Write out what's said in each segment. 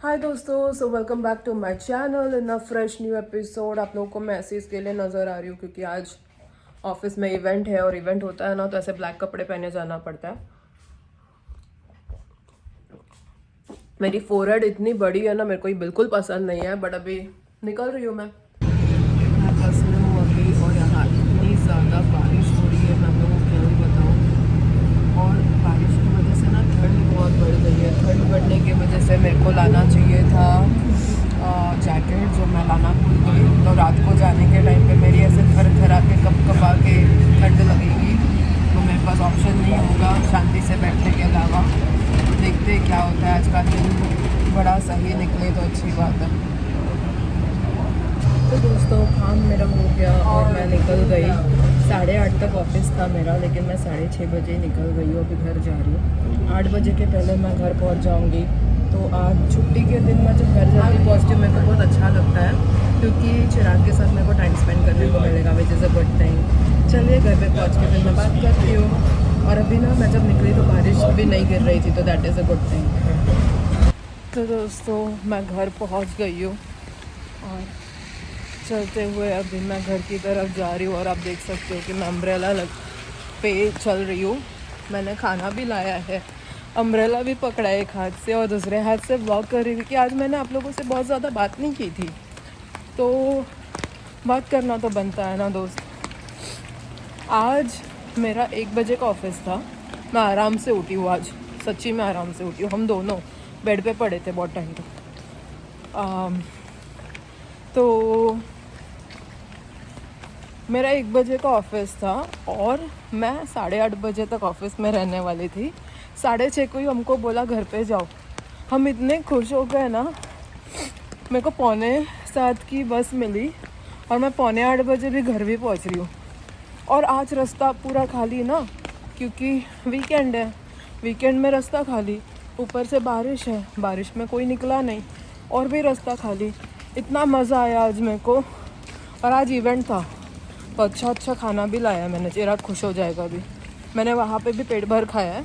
हाय दोस्तों, so welcome back to my channel in a fresh new episode. आप लोगों को मैं ऐसे इसके लिए नज़र आ रही हूँ क्योंकि आज ऑफिस में इवेंट है और इवेंट होता है ना, तो ऐसे ब्लैक कपड़े पहने जाना पड़ता है। मेरी फोरहेड इतनी बड़ी है ना, मेरे को ये बिल्कुल पसंद नहीं है, बट अभी निकल रही हूँ मैं बस में हूँ अभी। और यहाँ इतनी ज़्यादा बारिश हो रही है, मैं आप लोगों को क्या ही बताऊँ। और बारिश की वजह से ना ठंड बहुत बढ़ गई है। ठंड बढ़ने की वजह से मेरे को लाना चाहिए था जैकेट, जो मैं लाना भूल गई। तो रात को जाने के टाइम पे मेरी ऐसे थर थरा के कप कपा के ठंड लगेगी, तो मेरे पास ऑप्शन नहीं होगा शांति से बैठने के अलावा। देखते क्या होता है। आज का दिन बड़ा सही निकले तो अच्छी बात है। तो दोस्तों, काम मेरा हो गया और मैं निकल गई। 8:30 तक ऑफिस था मेरा, लेकिन मैं 6:30 बजे निकल गई हूँ। अभी घर जा रही हूँ। 8 बजे के पहले मैं घर पहुँच जाऊँगी। तो आज छुट्टी के दिन मैं जब घर जल्दी पहुँचती हूँ, मेरे को बहुत अच्छा लगता है क्योंकि चिराग के साथ मेरे को टाइम स्पेंड करने को मिलेगा, which is a good thing. चलिए घर पे पहुँच के फिर मैं बात करती हूँ। और अभी ना मैं जब निकली तो बारिश भी नहीं गिर रही थी, तो that is a good thing. तो दोस्तों, मैं घर पहुँच गई हूँ और चलते हुए अभी मैं घर की तरफ जा रही हूँ। और आप देख सकते हो कि मैं अम्ब्रेला पे चल रही हूँ। मैंने खाना भी लाया है, अम्ब्रेला भी पकड़ा है एक हाथ से और दूसरे हाथ से वॉक कर रही थी कि आज मैंने आप लोगों से बहुत ज़्यादा बात नहीं की थी, तो बात करना तो बनता है ना दोस्त। आज मेरा 1 बजे का ऑफिस था। मैं आराम से उठी हूँ आज, सच्ची में आराम से उठी हूँ। हम दोनों बेड पे पड़े थे बहुत टाइम तक। तो मेरा 1 बजे का ऑफिस था और मैं 8:30 बजे तक ऑफिस में रहने वाली थी। 6:30 को ही हमको बोला घर पे जाओ। हम इतने खुश हो गए ना। मेरे को 6:45 की बस मिली और मैं 7:45 बजे भी घर भी पहुंच रही हूँ। और आज रास्ता पूरा खाली ना, क्योंकि वीकेंड है। वीकेंड में रास्ता खाली, ऊपर से बारिश है, बारिश में कोई निकला नहीं और भी रास्ता खाली। इतना मज़ा आया आज मेरे को। और आज इवेंट था तो अच्छा खाना भी लाया मैंने, चिराग खुश हो जाएगा अभी। मैंने वहाँ पे भी पेट भर खाया है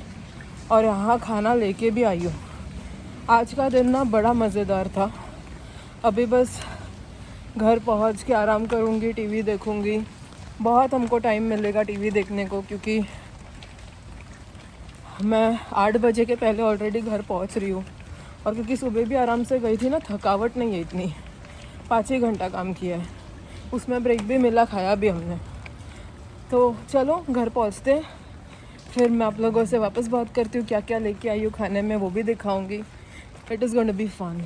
और यहाँ खाना लेके भी आई हूँ। आज का दिन ना बड़ा मज़ेदार था। अभी बस घर पहुँच के आराम करूँगी, टीवी देखूँगी। बहुत हमको टाइम मिलेगा टीवी देखने को, क्योंकि मैं 8 बजे के पहले ऑलरेडी घर पहुँच रही हूँ। और क्योंकि सुबह भी आराम से गई थी ना, थकावट नहीं है इतनी। 5 ही घंटा काम किया है, उसमें ब्रेक भी मिला, खाया भी हमने। तो चलो घर पहुँचते, फिर मैं आप लोगों से वापस बात करती हूँ। क्या क्या लेके आई हूँ खाने में वो भी दिखाऊंगी। It is going to be fun.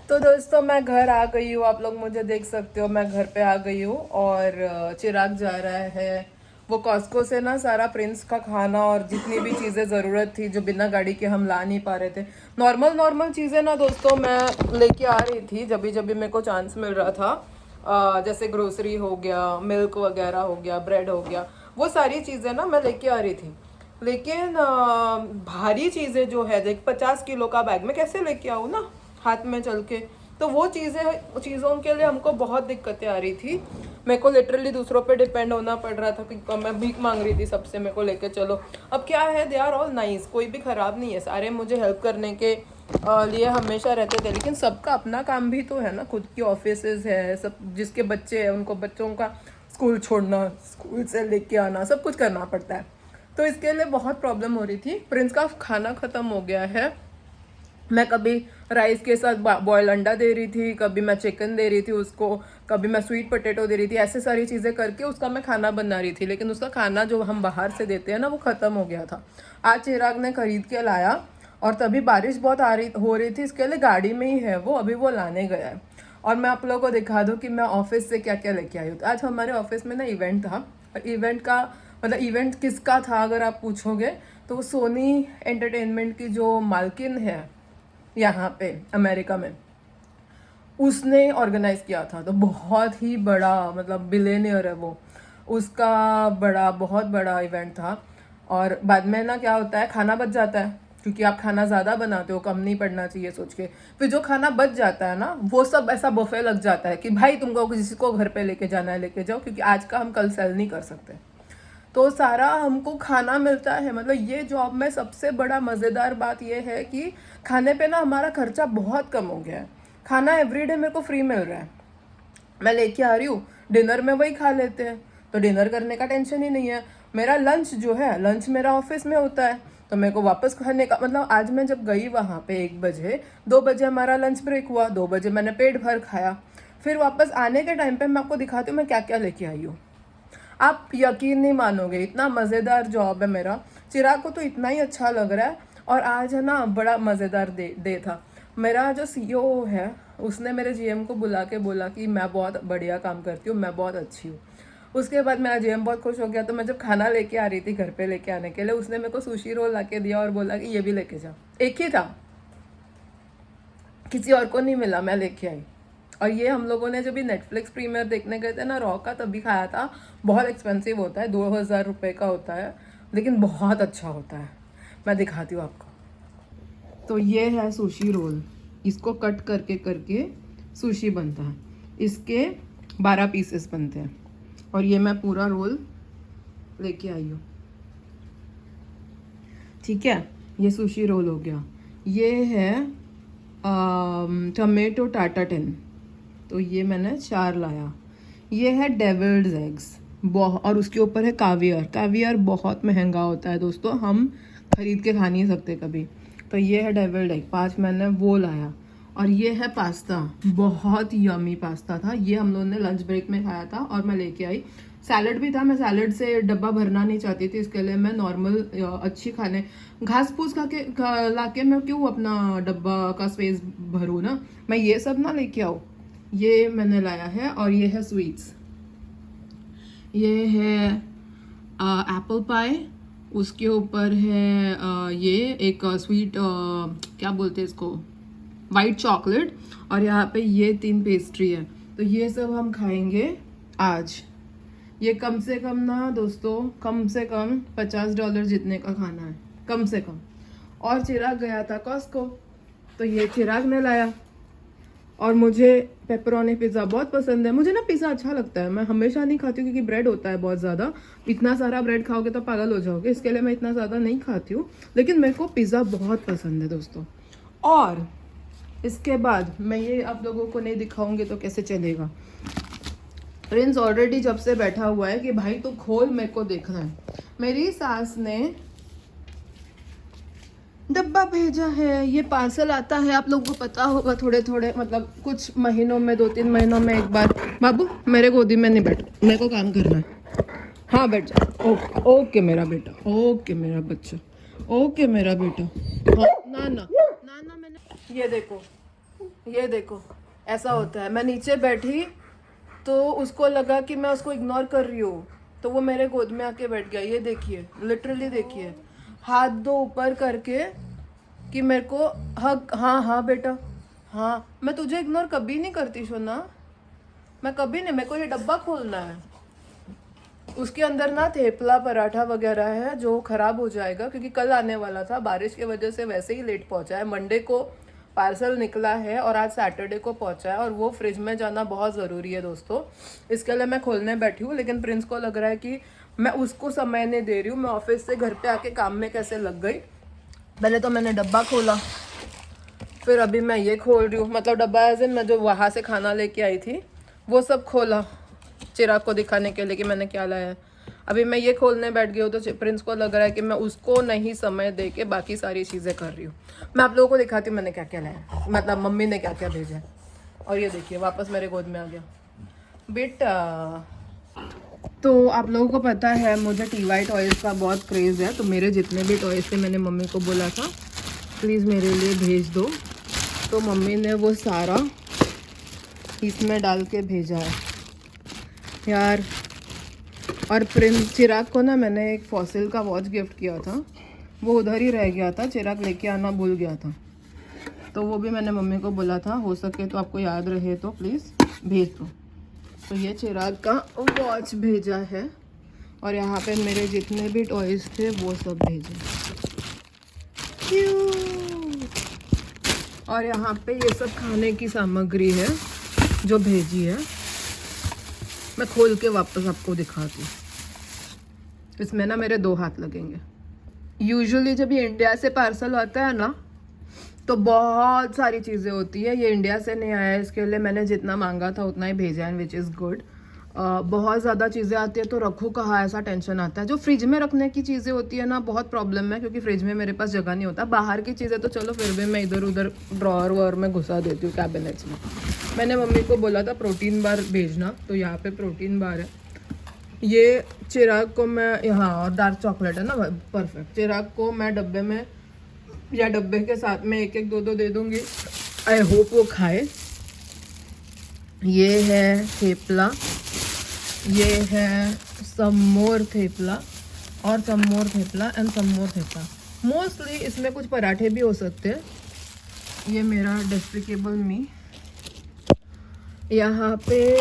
तो दोस्तों, मैं घर आ गई हूँ। आप लोग मुझे देख सकते हो, मैं घर पे आ गई हूँ। और चिराग जा रहा है वो कॉस्को से ना सारा प्रिंस का खाना और जितनी भी चीज़ें ज़रूरत थी जो बिना गाड़ी के हम ला नहीं पा रहे थे, नॉर्मल चीज़ें ना दोस्तों मैं लेके आ रही थी जब भी मेरे को चांस मिल रहा था। जैसे ग्रोसरी हो गया, मिल्क वगैरह हो गया, ब्रेड हो गया, वो सारी चीज़ें ना मैं लेके आ रही थी। लेकिन भारी चीज़ें जो है, देख 50 किलो का बैग में कैसे लेके आऊँ ना हाथ में चल के। तो वो चीज़ों के लिए हमको बहुत दिक्कतें आ रही थी। मेरे को लिटरली दूसरों पे डिपेंड होना पड़ रहा था कि मैं भीख मांग रही थी सबसे, मेरे को लेके चलो। अब क्या है, दे आर ऑल नाइस, कोई भी ख़राब नहीं है, सारे मुझे हेल्प करने के लिए हमेशा रहते थे। लेकिन सबका अपना काम भी तो है ना, खुद की ऑफिसेज है, सब जिसके बच्चे हैं उनको बच्चों का स्कूल छोड़ना, स्कूल से लेके आना, सब कुछ करना पड़ता है। तो इसके लिए बहुत प्रॉब्लम हो रही थी। प्रिंस का खाना ख़त्म हो गया है। मैं कभी राइस के साथ बॉयल अंडा दे रही थी, कभी मैं चिकन दे रही थी उसको, कभी मैं स्वीट पोटैटो दे रही थी। ऐसे सारी चीज़ें करके उसका मैं खाना बना रही थी। लेकिन उसका खाना जो हम बाहर से देते हैं ना, वो ख़त्म हो गया था। आज चिराग ने खरीद के लाया और तभी बारिश बहुत हो रही थी, इसके लिए गाड़ी में ही है वो, अभी वो लाने गया है। और मैं आप लोगों को दिखा दूँ कि मैं ऑफिस से क्या क्या लेके आई हूँ। तो आज हमारे ऑफिस में ना इवेंट था। और इवेंट का मतलब इवेंट किसका था अगर आप पूछोगे, तो वो सोनी एंटरटेनमेंट की जो मालकिन है यहाँ पे अमेरिका में, उसने ऑर्गेनाइज किया था। तो बहुत ही बड़ा, मतलब बिलियनियर है वो, उसका बहुत बड़ा इवेंट था। और बाद में ना क्या होता है, खाना बच जाता है, क्योंकि आप खाना ज़्यादा बनाते हो, कम नहीं पड़ना चाहिए सोच के। फिर जो खाना बच जाता है ना, वो सब ऐसा बुफे लग जाता है कि भाई तुमको किसी को घर पे लेके जाना है लेके जाओ, क्योंकि आज का हम कल सेल नहीं कर सकते। तो सारा हमको खाना मिलता है। मतलब ये जॉब में सबसे बड़ा मज़ेदार बात ये है कि खाने पे ना हमारा खर्चा बहुत कम हो गया है। खाना एवरीडे मेरे को फ्री मिल रहा है, मैं लेके आ रही हूँ, डिनर में वही खा लेते हैं, तो डिनर करने का टेंशन ही नहीं है। मेरा लंच जो है, लंच मेरा ऑफिस में होता है, तो मेरे को वापस खाने का मतलब आज मैं जब गई वहाँ पे 1 बजे, 2 बजे हमारा लंच ब्रेक हुआ, 2 बजे मैंने पेट भर खाया। फिर वापस आने के टाइम पे मैं आपको दिखाती हूँ मैं क्या क्या लेके आई हूँ। आप यकीन नहीं मानोगे, इतना मज़ेदार जॉब है मेरा। चिराग को तो इतना ही अच्छा लग रहा है। और आज है ना बड़ा मज़ेदार डे था। मेरा जो सीईओ है उसने मेरे जीएम को बुला के बोला कि मैं बहुत बढ़िया काम करती हूँ, मैं बहुत अच्छी हूँ। उसके बाद मेरा जीएम बहुत खुश हो गया। तो मैं जब खाना लेके आ रही थी घर पे लेके आने के लिए, उसने मेरे को सुशी रोल ला के दिया और बोला कि ये भी लेके जा। एक ही था, किसी और को नहीं मिला, मैं लेके आई। और ये हम लोगों ने जब भी नेटफ्लिक्स प्रीमियर देखने गए थे ना रॉ का, तभी खाया था। बहुत एक्सपेंसिव होता है, 2000 रुपये का होता है, लेकिन बहुत अच्छा होता है। मैं दिखाती हूँ आपको। तो ये है सुशी रोल, इसको कट करके करके सुशी बनता है। इसके 12 पीसेस बनते हैं और ये मैं पूरा रोल लेके आई हूँ। ठीक है, ये सुशी रोल हो गया। ये है टमेटो टाटा टेन, तो ये मैंने 4 लाया। ये है डेविल्ड एग्स और उसके ऊपर है कावियर। कावियर बहुत महंगा होता है दोस्तों, हम खरीद के खा नहीं सकते कभी। तो ये है डेविल्ड एग, 5 मैंने वो लाया। और ये है पास्ता, बहुत यमी पास्ता था, ये हम लोगों ने लंच ब्रेक में खाया था और मैं लेके आई। सैलड भी था, मैं सैलड से डब्बा भरना नहीं चाहती थी, इसके लिए मैं नॉर्मल अच्छी खाने घास फूस ला के मैं क्यों अपना डब्बा का स्पेस भरूँ ना, मैं ये सब ना लेके आऊँ। ये मैंने लाया है। और ये है स्वीट्स, ये है एप्पल पाई, उसके ऊपर है ये एक स्वीट क्या बोलते हैं इसको, वाइट चॉकलेट। और यहाँ पे ये 3 पेस्ट्री है। तो ये सब हम खाएंगे आज। ये कम से कम ना दोस्तों, कम से कम $50 जितने का खाना है, कम से कम। और चिराग गया था कॉस्को, तो ये चिराग ने लाया। और मुझे पेपरोनी पिज़्ज़ा बहुत पसंद है। मुझे ना पिज़्ज़ा अच्छा लगता है, मैं हमेशा नहीं खाती हूँ क्योंकि ब्रेड होता है बहुत ज़्यादा। इतना सारा ब्रेड खाओगे तो पागल हो जाओगे, इसके लिए मैं इतना ज़्यादा नहीं खाती हूँ। लेकिन मेरे को पिज़्ज़ा बहुत पसंद है दोस्तों। और इसके बाद मैं ये आप लोगों को नहीं दिखाऊंगी तो कैसे चलेगा। प्रिंस ऑलरेडी जब से बैठा हुआ है कि भाई तो खोल, मेरे को देखना है। मेरी सास ने डब्बा भेजा है, ये पार्सल आता है, आप लोगों को पता होगा थोड़े थोड़े, मतलब कुछ महीनों में, 2-3 महीनों में एक बार। बाबू मेरे गोदी में नहीं बैठ, मेरे को काम करना है। हाँ बैठ जा। ओके ओके मेरा बेटा, ओके मेरा बच्चा, ओके मेरा बेटा। हाँ, ना ना ना ना, मैंने ये देखो ऐसा होता है। मैं नीचे बैठी तो उसको लगा कि मैं उसको इग्नोर कर रही हूँ, तो वो मेरे गोद में आके बैठ गया। ये देखिए, लिटरली देखिए, हाथ 2 ऊपर करके कि मेरे को हक। हाँ हाँ बेटा, हाँ मैं तुझे इग्नोर कभी नहीं करती सोना, मैं कभी नहीं। मेरे को ये डब्बा खोलना है, उसके अंदर ना थेपला पराठा वगैरह है जो ख़राब हो जाएगा क्योंकि कल आने वाला था, बारिश की वजह से वैसे ही लेट पहुंचा है। मंडे को पार्सल निकला है और आज सैटरडे को पहुंचा है, और वो फ्रिज में जाना बहुत ज़रूरी है दोस्तों। इसके लिए मैं खोलने बैठी हूँ, लेकिन प्रिंस को लग रहा है कि मैं उसको समय नहीं दे रही हूँ। मैं ऑफिस से घर पे आके काम में कैसे लग गई। पहले तो मैंने डब्बा खोला, फिर अभी मैं ये खोल रही हूँ, मतलब डब्बा एज इन मैं जो वहाँ से खाना लेके आई थी वो सब खोला चिराग को दिखाने के लिए कि मैंने क्या लाया है। अभी मैं ये खोलने बैठ गई हूँ तो प्रिंस को लग रहा है कि मैं उसको नहीं समय दे के बाकी सारी चीज़ें कर रही हूँ। मैं आप लोगों को दिखाती हूँ मैंने क्या क्या लाया, मतलब मम्मी ने क्या क्या भेजा है। और ये देखिए वापस मेरे गोद में आ गया बेटा। तो आप लोगों को पता है मुझे टी वाई टॉयज़ का बहुत क्रेज़ है, तो मेरे जितने भी टॉयज़ थे मैंने मम्मी को बोला था प्लीज़ मेरे लिए भेज दो, तो मम्मी ने वो सारा इसमें डाल के भेजा है यार। और प्रिंस चिराग को ना मैंने एक फॉसिल का वॉच गिफ्ट किया था, वो उधर ही रह गया था, चिराग लेके आना भूल गया था, तो वो भी मैंने मम्मी को बोला था हो सके तो आपको याद रहे तो प्लीज़ भेज दो। तो ये चिराग का वॉच भेजा है, और यहाँ पे मेरे जितने भी टॉयज़ थे वो सब भेजे। और यहाँ पे ये सब खाने की सामग्री है जो भेजी है, मैं खोल के वापस आपको दिखाती हूँ। इसमें ना मेरे 2 हाथ लगेंगे। यूजुअली जब ये इंडिया से पार्सल आता है ना तो बहुत सारी चीज़ें होती है। ये इंडिया से नहीं आया है, इसके लिए मैंने जितना मांगा था उतना ही भेजा है, विच इज़ गुड। बहुत ज़्यादा चीज़ें आती है तो रखूँ कहाँ, ऐसा टेंशन आता है। जो फ्रिज में रखने की चीज़ें होती है ना, बहुत प्रॉब्लम है, क्योंकि फ्रिज में मेरे पास जगह नहीं होता। बाहर की चीज़ें तो चलो फिर भी मैं इधर उधर ड्रॉअर वॉर में घुसा देती हूँ, कैबिनेट्स में। मैंने मम्मी को बोला था प्रोटीन बार भेजना, तो यहाँ पे प्रोटीन बार है। ये चिराग को मैं, हाँ, और डार्क चॉकलेट है ना, परफेक्ट। चिराग को मैं डब्बे में या डब्बे के साथ में 1-1 2-2 दे दूंगी। आई होप वो खाए। ये है थेपला, ये है सम मोर थेपला, और some more thepla and some more thepla. Mostly इसमें कुछ पराठे भी हो सकते हैं। ये मेरा डेस्पिकेबल मी। यहाँ पे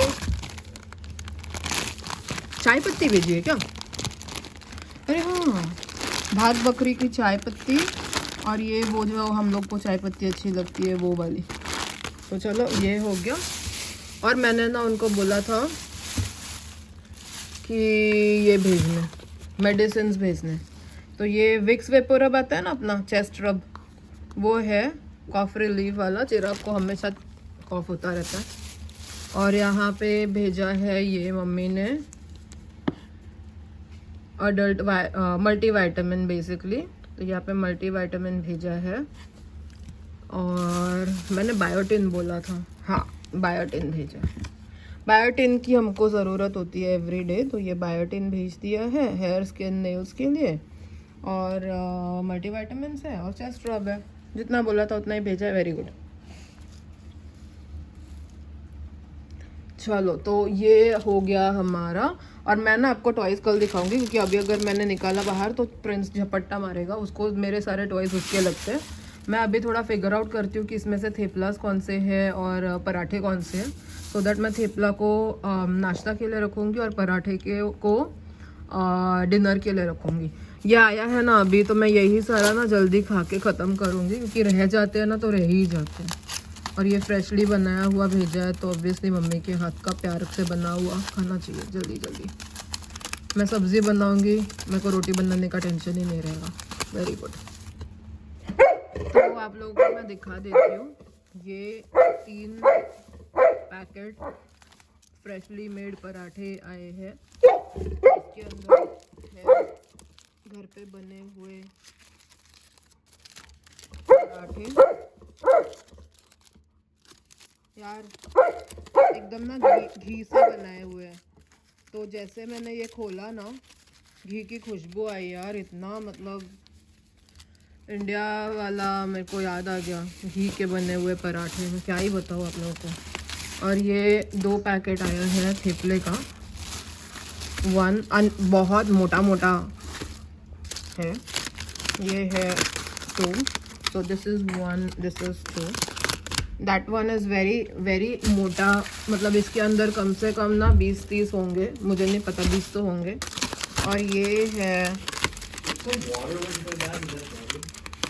चाय पत्ती भेजी है क्या? अरे हाँ, भात बकरी की चाय पत्ती, और ये वो जो हम लोग को चाय पत्ती अच्छी लगती है वो वाली। तो चलो ये हो गया। और मैंने ना उनको बोला था कि ये भेजने, मेडिसिन भेजने। तो ये विक्स वेपोरब आता है ना अपना चेस्ट रब, वो है कॉफ रिलीफ वाला। चिराग को हमेशा कॉफ होता रहता है। और यहाँ पे भेजा है ये मम्मी ने अडल्ट मल्टीविटामिन बेसिकली। तो यहाँ पे मल्टीविटामिन भेजा है। और मैंने बायोटिन बोला था, हाँ बायोटिन भेजा है। बायोटिन की हमको ज़रूरत होती है एवरी डे, तो ये बायोटिन भेज दिया है हेयर स्किन नेल्स के लिए। और मल्टीविटामिन है और चेस्ट रब है। जितना बोला था उतना ही भेजा है, वेरी गुड। चलो तो ये हो गया हमारा। और मैं ना आपको टॉयज़ कल दिखाऊंगी, क्योंकि अभी अगर मैंने निकाला बाहर तो प्रिंस झपट्टा मारेगा, उसको मेरे सारे टॉयज़ उसके लगते हैं। मैं अभी थोड़ा फिगर आउट करती हूँ कि इसमें से थेपलास कौन से हैं और पराठे कौन से हैं, सो दैट मैं थेपला को नाश्ता के लिए रखूँगी और पराठे के को डिनर के लिए रखूँगी। ये आया है ना अभी, तो मैं यही सारा ना जल्दी खा के ख़त्म करूँगी, क्योंकि रह जाते हैं ना तो रह ही जाते हैं। और ये फ्रेशली बनाया हुआ भेजा है, तो ऑब्वियसली मम्मी के हाथ का प्यार से बना हुआ खाना चाहिए जल्दी जल्दी। मैं सब्ज़ी बनाऊंगी, मेरे को रोटी बनाने का टेंशन ही नहीं रहेगा। Very good. तो आप लोगों को मैं दिखा देती हूँ। ये 3 पैकेट फ्रेशली मेड पराठे आए हैं। इसके अंदर है घर पे बने हुए पराठे। यार एकदम ना घी से बनाए हुए हैं। तो जैसे मैंने ये खोला ना, घी की खुशबू आई यार, इतना मतलब इंडिया वाला मेरे को याद आ गया। घी के बने हुए पराठे, मैं क्या ही बताऊँ आप लोगों को। और ये 2 पैकेट आया है थेपले का। बहुत मोटा मोटा है, ये है 2। So this is 1, this is 2। That one is very very मोटा, मतलब इसके अंदर कम से कम ना 20-30 होंगे, मुझे नहीं पता, 20 तो होंगे। और ये है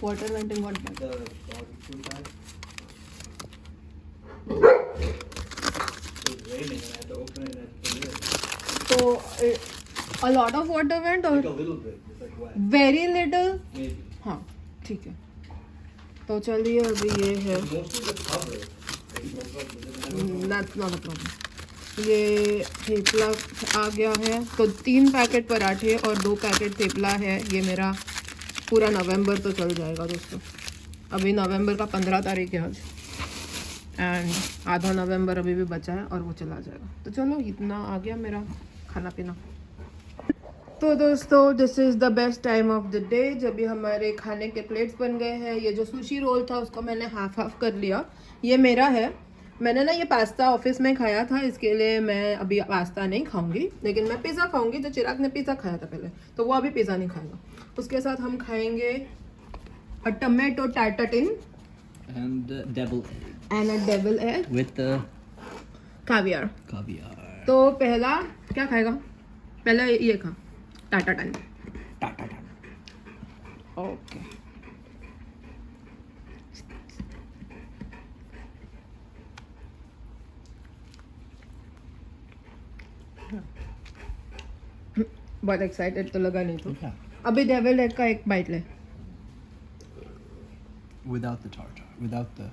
water went in what bag? तो a lot of water went और वेरी लिटिल, हाँ ठीक है। तो चलिए अभी ये है, दैट्स नॉट अ प्रॉब्लम। ये थेपला आ गया है, तो 3 पैकेट पराठे और 2 पैकेट थेपला है। ये मेरा पूरा नवंबर तो चल जाएगा दोस्तों। अभी नवंबर का 15 तारीख है आज, एंड आधा नवंबर अभी भी बचा है और वो चला जाएगा। तो चलो इतना आ गया मेरा खाना पीना। तो दोस्तों this is the best time of the day, जब भी हमारे खाने के प्लेट्स बन गए हैं। ये जो सुशी रोल था उसको मैंने हाफ कर लिया, ये मेरा है। मैंने ना ये पास्ता ऑफिस में खाया था, इसके लिए मैं अभी पास्ता नहीं खाऊंगी, लेकिन मैं पिज़्ज़ा खाऊंगी। जो चिराग ने पिज़्ज़ा खाया था पहले, तो वो अभी पिज़्ज़ा नहीं खाएगा। उसके साथ हम खाएंगे a tomato tarte tatin and and a devil egg with the caviar. caviar. तो पहला क्या खाएगा? पहले ये खा, tarte tatin. Ta ta ta. Okay बहुत एक्साइटेड तो लगा नहीं तो। Yeah. अभी डेविल एग का एक बाइट ले। Without the tartar, without the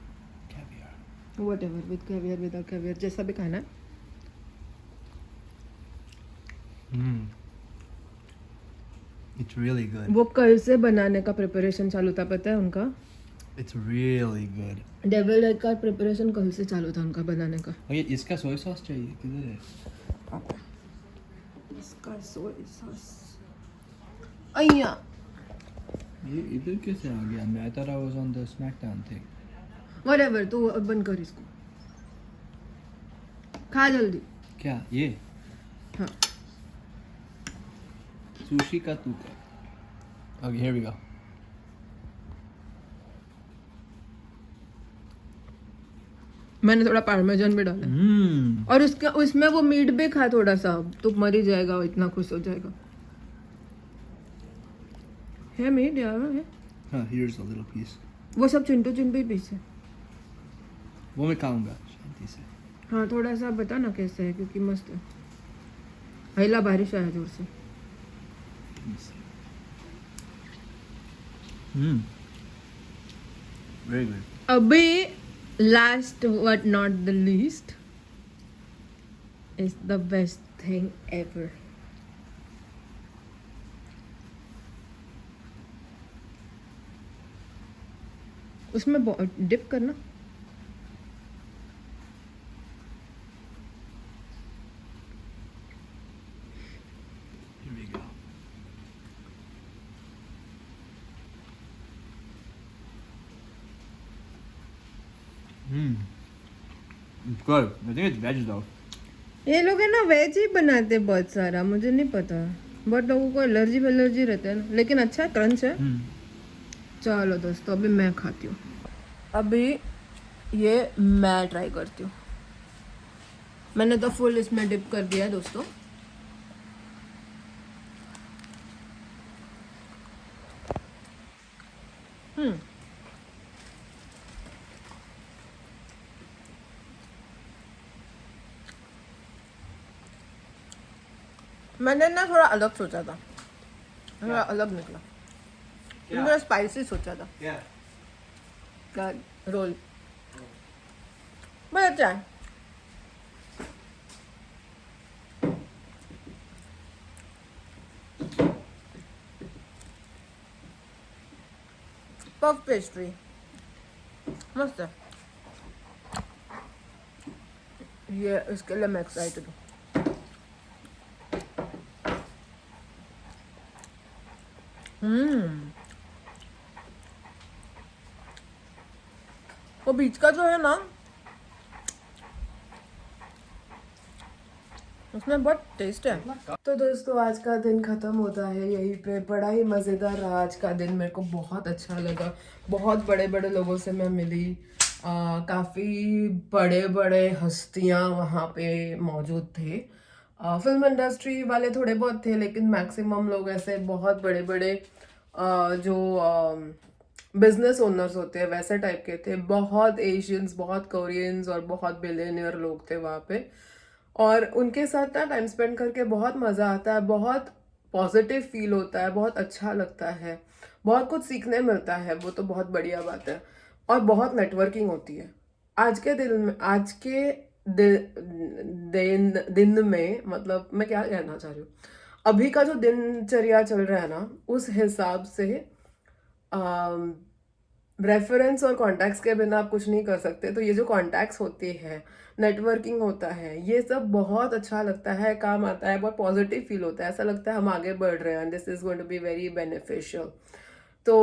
caviar. Whatever, with caviar, without caviar, जैसा भी खाना है। It's really good. वो कल से बनाने का प्रिपरेशन चालू था, पता है उनका। It's really good. Devil egg का प्रिपरेशन कल से चालू था उनका बनाने का। ओके, इसका सोया सॉस चाहिए, किधर है? इसका सोया सॉस अय्या। ये इधर कैसे आ गया? I thought I was on the SmackDown thing. Whatever, तू अब बंद कर इसको, खा जल्दी। क्या ये? हाँ। सुशी का तुका. Okay, here we go. मैंने थोड़ा पार्मेजान भी डाला और उसका उसमें वो मीट भी खा थोड़ा सा, तो मर ही जाएगा, वो इतना खुश हो जाएगा। है मीट यार है। हाँ, here's a little piece. वो सब चिंटू चिंटू पीस है। वो मैं खाऊंगा शांति से. हाँ, थोड़ा सा बता ना कैसे है, क्योंकि मस्त है। हल्ला बारिश आया जोर से। Very good. अभी last but not the least is the best thing ever. उसमें डिप करना। Here we go. It's good. I think it's veg though. ये लोग है ना वेज ही बनाते बहुत सारा, मुझे नहीं पता, बहुत लोगों को एलर्जी रहता है ना, लेकिन अच्छा क्रंच है। चलो दोस्तों, अभी मैं खाती हूँ। अभी ये मैं ट्राई करती हूँ। मैंने तो फुल इसमें डिप कर दिया है दोस्तों। मैंने ना थोड़ा अलग सोचा था, थोड़ा अलग निकला। मैंने स्पाइसी सोचा था। क्या रोल बहुत अच्छा है। पफ पेस्ट्री मस्त है। ये इसके लिए मैं एक्साइटेड हूँ। वो बीच का जो है ना, उसमें बहुत टेस्ट है। तो दोस्तों, आज का दिन खत्म होता है यहीं पे। बड़ा ही मज़ेदार रहा आज का दिन, मेरे को बहुत अच्छा लगा। बहुत बड़े बड़े लोगों से मैं मिली, काफ़ी बड़े बड़े हस्तियां वहाँ पे मौजूद थे। फिल्म इंडस्ट्री वाले थोड़े बहुत थे, लेकिन मैक्सिमम लोग ऐसे बहुत बड़े बड़े जो बिजनेस ओनर्स होते हैं वैसे टाइप के थे। बहुत एशियंस, बहुत कोरियंस और बहुत बिलियनियर लोग थे वहाँ पे। और उनके साथ ना टाइम स्पेंड करके बहुत मज़ा आता है, बहुत पॉजिटिव फील होता है, बहुत अच्छा लगता है, बहुत कुछ सीखने मिलता है। वो तो बहुत बढ़िया बात है। और बहुत नेटवर्किंग होती है आज के दिन में। मतलब मैं क्या कहना चाह रही हूँ, अभी का जो दिनचर्या चल रहा है ना, उस हिसाब से रेफरेंस और कॉन्टैक्ट्स के बिना आप कुछ नहीं कर सकते। तो ये जो कॉन्टैक्ट्स होते हैं, नेटवर्किंग होता है, ये सब बहुत अच्छा लगता है, काम आता है, बहुत पॉजिटिव फील होता है। ऐसा लगता है हम आगे बढ़ रहे हैं, this is going to be very beneficial. तो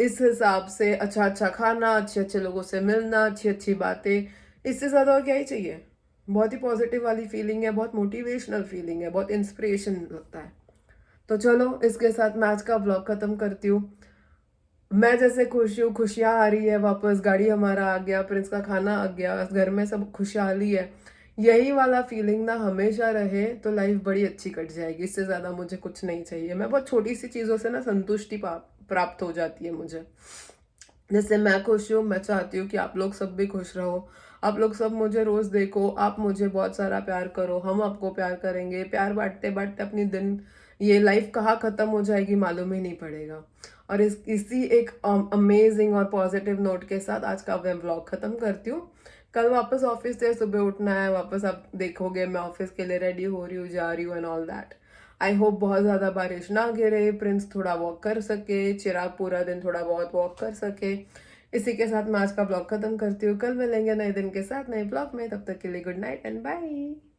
इस हिसाब से अच्छा अच्छा खाना, अच्छे अच्छे लोगों से मिलना, अच्छी अच्छी बातें, इससे ज़्यादा और क्या ही चाहिए। बहुत ही पॉजिटिव वाली फीलिंग है, बहुत मोटिवेशनल फीलिंग है, बहुत इंस्पिरेशन लगता है। तो चलो, इसके साथ मैं आज का व्लॉग ख़त्म करती हूँ। मैं जैसे खुश हूँ, खुशियाँ आ रही है वापस, गाड़ी हमारा आ गया, प्रिंस का खाना आ गया, घर में सब खुशहाली है। यही वाला फीलिंग ना हमेशा रहे तो लाइफ बड़ी अच्छी कट जाएगी। इससे ज़्यादा मुझे कुछ नहीं चाहिए। मैं बहुत छोटी सी चीज़ों से ना संतुष्टि प्राप्त हो जाती है मुझे। जैसे मैं खुश हूँ, मैं चाहती हूँ कि आप लोग सब भी खुश रहो। आप लोग सब मुझे रोज़ देखो, आप मुझे बहुत सारा प्यार करो, हम आपको प्यार करेंगे। प्यार बांटते बांटते अपनी दिन ये लाइफ कहाँ ख़त्म हो जाएगी मालूम ही नहीं पड़ेगा। और इसी एक अमेजिंग और पॉजिटिव नोट के साथ आज का मैं व्लॉग ख़त्म करती हूँ। कल वापस ऑफिस से सुबह उठना है, वापस आप देखोगे मैं ऑफिस के लिए रेडी हो रही हूँ, जा रही हूँ and all that. I hope बहुत ज़्यादा बारिश ना गिरे, प्रिंस थोड़ा वॉक कर सके, चिराग पूरा दिन थोड़ा बहुत वॉक कर सके। इसी के साथ मैं आज का ब्लॉग खत्म करती हूँ। कल मिलेंगे नए दिन के साथ नए ब्लॉग में, तब तक के लिए गुड नाइट एंड बाय।